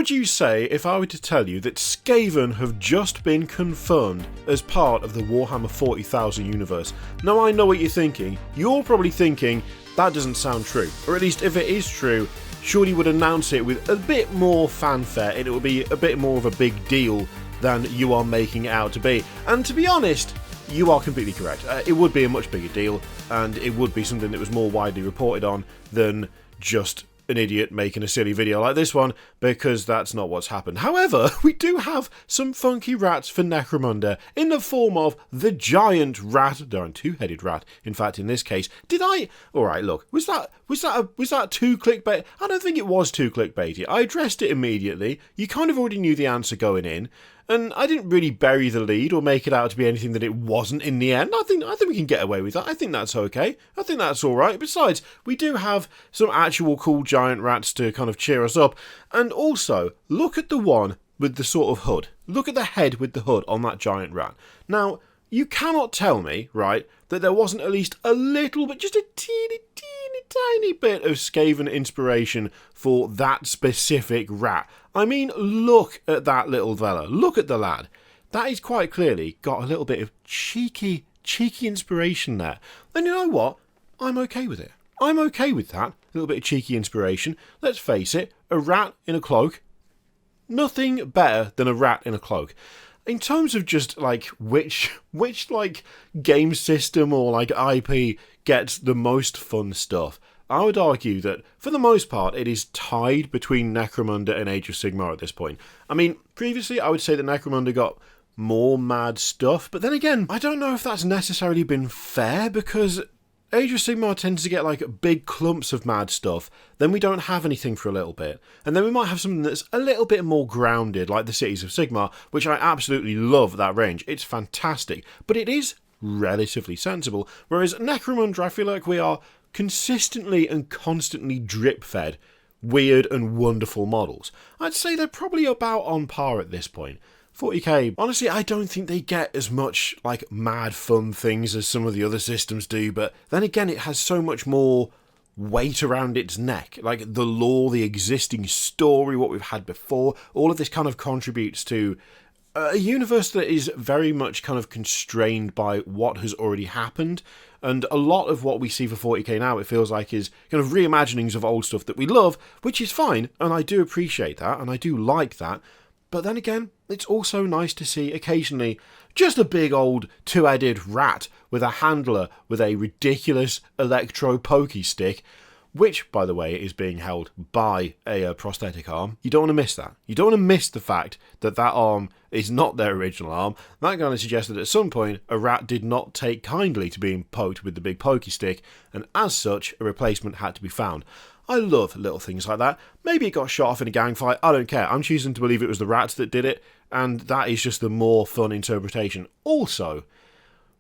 would you say if I were to tell you that SKAVEN have just been confirmed as part of the Warhammer 40,000 universe? Now I know what you're thinking. You're probably thinking, that doesn't sound true. Or at least if it is true, surely would announce it with a bit more fanfare and it would be a bit more of a big deal than you are making it out to be. And to be honest, you are completely correct. It would be a much bigger deal, and it would be something that was more widely reported on than just an idiot making a silly video like this one, because that's not what's happened. However, we do have some funky rats for Necromunda in the form of the giant rat, the two-headed rat, in fact, in this case. Alright, look, was that too clickbait? I don't think it was too clickbaity. I addressed it immediately. You kind of already knew the answer going in, and I didn't really bury the lead or make it out to be anything that it wasn't in the end. I think we can get away with that. I think that's okay. I think that's alright. Besides, we do have some actual cool giant rats to kind of cheer us up. And also, look at the one with the sort of hood. Look at the head with the hood on that giant rat. Now, you cannot tell me, right, that there wasn't at least a little bit, just a teeny tiny bit of SKAVEN inspiration for that specific rat. I mean, look at that little fella. Look at the lad. That is quite clearly got a little bit of cheeky inspiration there. And you know what? I'm okay with it. I'm okay with that. A little bit of cheeky inspiration. Let's face it, a rat in a cloak. Nothing better than a rat in a cloak. In terms of just like which like game system or like IP gets the most fun stuff, I would argue that for the most part it is tied between Necromunda and Age of Sigmar at this point. I mean, previously I would say that Necromunda got more mad stuff, but then again, I don't know if that's necessarily been fair, because Age of Sigmar tends to get like big clumps of mad stuff, then we don't have anything for a little bit, and then we might have something that's a little bit more grounded, like the Cities of Sigmar, which I absolutely love that range. It's fantastic, but it is relatively sensible, whereas Necromunda, I feel like we are consistently and constantly drip-fed weird and wonderful models. I'd say they're probably about on par at this point. 40k, honestly, I don't think they get as much like mad fun things as some of the other systems do, but then again, it has so much more weight around its neck. Like the lore, the existing story, what we've had before, all of this kind of contributes to a universe that is very much kind of constrained by what has already happened, and a lot of what we see for 40k now, it feels like, is kind of reimaginings of old stuff that we love, which is fine, and I do appreciate that, and I do like that. But then again, it's also nice to see occasionally just a big old two-headed rat with a handler with a ridiculous electro-pokey stick, which, by the way, is being held by a prosthetic arm. You don't want to miss that. You don't want to miss the fact that that arm is not their original arm. That kind of suggests that at some point, a rat did not take kindly to being poked with the big pokey stick, and as such, a replacement had to be found. I love little things like that. Maybe it got shot off in a gang fight, I don't care. I'm choosing to believe it was the rats that did it, and that is just the more fun interpretation. Also,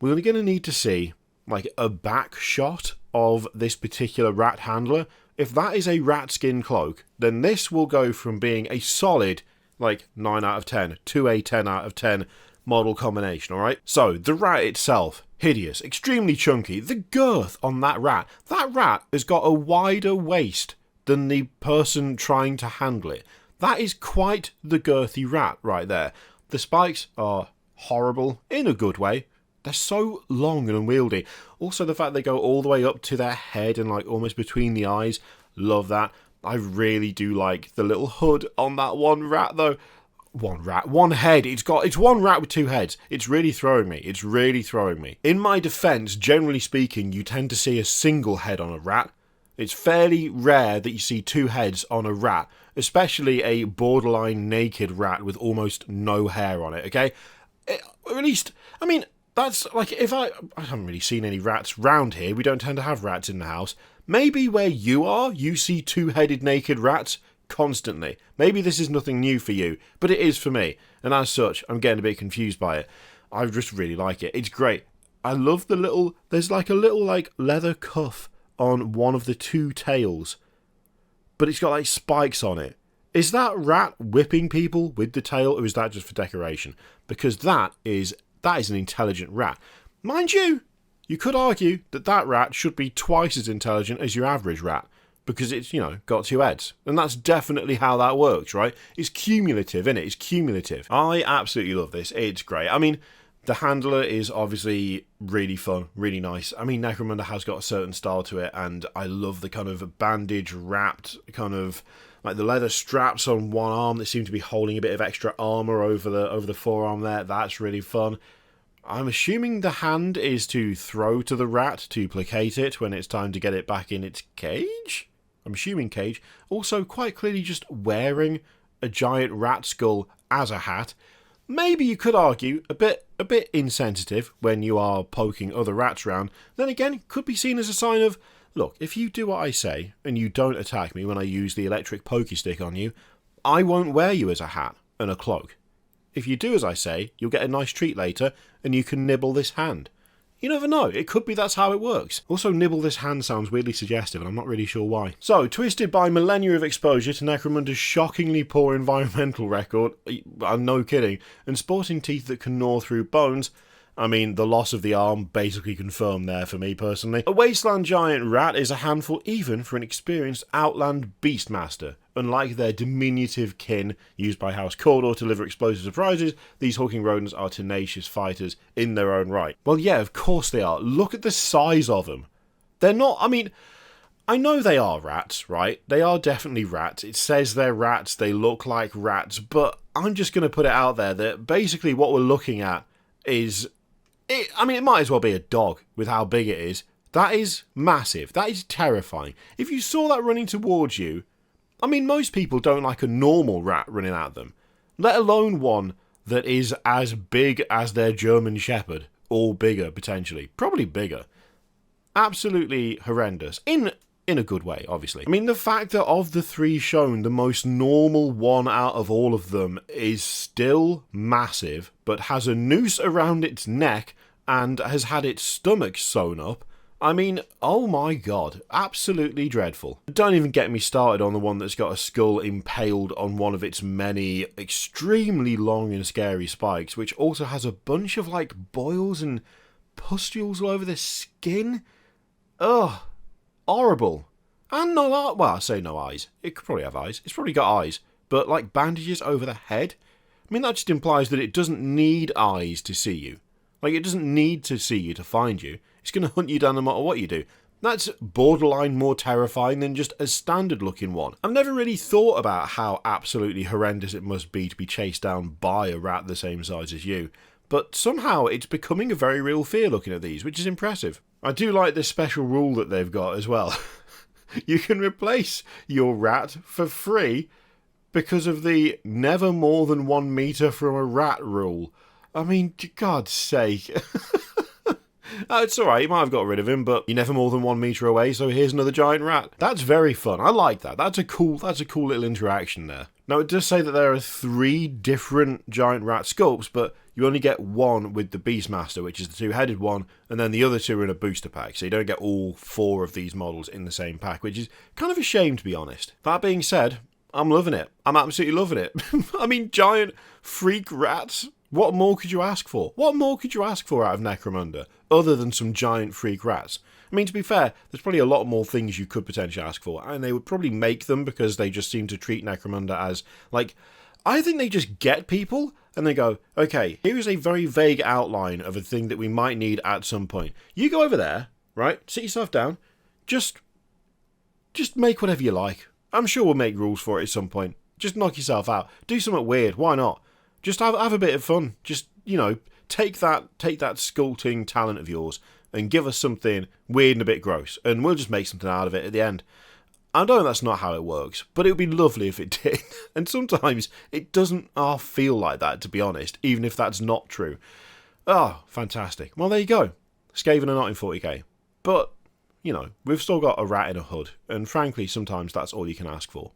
we're going to need to see like a back shot of this particular rat handler. If that is a rat skin cloak, then this will go from being a solid like 9 out of 10 to a 10 out of 10 model combination, alright? So, the rat itself, hideous, extremely chunky. The girth on that rat has got a wider waist than the person trying to handle it. That is quite the girthy rat right there. The spikes are horrible, in a good way. They're so long and unwieldy. Also, the fact they go all the way up to their head and like almost between the eyes. Love that. I really do like the little hood on that one rat though. One head. It's one rat with two heads. It's really throwing me. In my defense, generally speaking, you tend to see a single head on a rat. It's fairly rare that you see two heads on a rat, especially a borderline naked rat with almost no hair on it, okay? Or at least, I mean, that's like, I haven't really seen any rats round here. We don't tend to have rats in the house. Maybe where you are, you see two-headed naked rats constantly. Maybe this is nothing new for you, but it is for me, and as such, I'm getting a bit confused by it. I just really like it. It's great. I love the little, there's like a little like leather cuff on one of the two tails, but it's got like spikes on it. Is that rat whipping people with the tail, or is that just for decoration? Because that is an intelligent rat. Mind you, you could argue that that rat should be twice as intelligent as your average rat. because it's, you know, got 2 heads. And that's definitely how that works, right? It's cumulative, isn't it? It's cumulative. I absolutely love this. It's great. I mean, the handler is obviously really fun, really nice. I mean, Necromunda has got a certain style to it, and I love the kind of bandage wrapped kind of like the leather straps on one arm that seem to be holding a bit of extra armor over the forearm there. That's really fun. I'm assuming the hand is to throw to the rat to placate it when it's time to get it back in its cage? I'm assuming cage. Also, quite clearly just wearing a giant rat skull as a hat. Maybe you could argue a bit insensitive when you are poking other rats around. Then again, could be seen as a sign of, look, if you do what I say and you don't attack me when I use the electric pokey stick on you, I won't wear you as a hat and a cloak. If you do as I say, you'll get a nice treat later and you can nibble this hand. You never know, it could be that's how it works. Also, nibble this hand sounds weirdly suggestive and I'm not really sure why. So, twisted by millennia of exposure to Necromunda's shockingly poor environmental record, no kidding, and sporting teeth that can gnaw through bones, I mean, the loss of the arm basically confirmed there for me personally. A Wasteland Giant Rat is a handful even for an experienced Outland Beastmaster. Unlike their diminutive kin used by House Cawdor to deliver explosive surprises, these hulking rodents are tenacious fighters in their own right. Well, yeah, of course they are. Look at the size of them. They're not, I mean, I know they are rats, right? They are definitely rats. It says they're rats, they look like rats, but I'm just going to put it out there that basically what we're looking at is... it might as well be a dog with how big it is. That is massive. That is terrifying. If you saw that running towards you, I mean, most people don't like a normal rat running at them, let alone one that is as big as their German Shepherd, or bigger, potentially. Probably bigger. Absolutely horrendous. In a good way, obviously. I mean, the fact that of the 3 shown, the most normal one out of all of them is still massive, but has a noose around its neck and has had its stomach sewn up. I mean, oh my god, absolutely dreadful. Don't even get me started on the one that's got a skull impaled on one of its many extremely long and scary spikes, which also has a bunch of, like, boils and pustules all over the skin. Ugh. Horrible. And no eyes. Well, I say no eyes. It could probably have eyes. It's probably got eyes. But, like, bandages over the head? I mean, that just implies that it doesn't need eyes to see you. Like, it doesn't need to see you to find you. It's going to hunt you down no matter what you do. That's borderline more terrifying than just a standard-looking one. I've never really thought about how absolutely horrendous it must be to be chased down by a rat the same size as you. But somehow it's becoming a very real fear looking at these, which is impressive. I do like this special rule that they've got as well. You can replace your rat for free because of the never more than 1 meter from a rat rule. I mean, for God's sake. It's alright, you might have got rid of him, but you're never more than 1 meter away, so here's another giant rat. That's very fun. I like that. That's a cool little interaction there. Now, it does say that there are 3 different giant rat sculpts, but you only get one with the Beastmaster, which is the 2-headed one, and then the other 2 are in a booster pack, so you don't get all 4 of these models in the same pack, which is kind of a shame, to be honest. That being said, I'm loving it. I'm absolutely loving it. I mean, giant freak rats. What more could you ask for? What more could you ask for out of Necromunda, other than some giant freak rats? I mean, to be fair, there's probably a lot more things you could potentially ask for, and they would probably make them because they just seem to treat Necromunda as, like, I think they just get people, and they go, okay, here's a very vague outline of a thing that we might need at some point. You go over there, right, sit yourself down, just make whatever you like. I'm sure we'll make rules for it at some point. Just knock yourself out. Do something weird, why not? Just have a bit of fun. Just, you know, take that sculpting talent of yours and give us something weird and a bit gross, and we'll just make something out of it at the end. I know that's not how it works, but it would be lovely if it did. And sometimes it doesn't feel like that, to be honest, even if that's not true. Oh, fantastic. Well, there you go. SKAVEN are not in 40k. But, you know, we've still got a rat in a hood, and frankly, sometimes that's all you can ask for.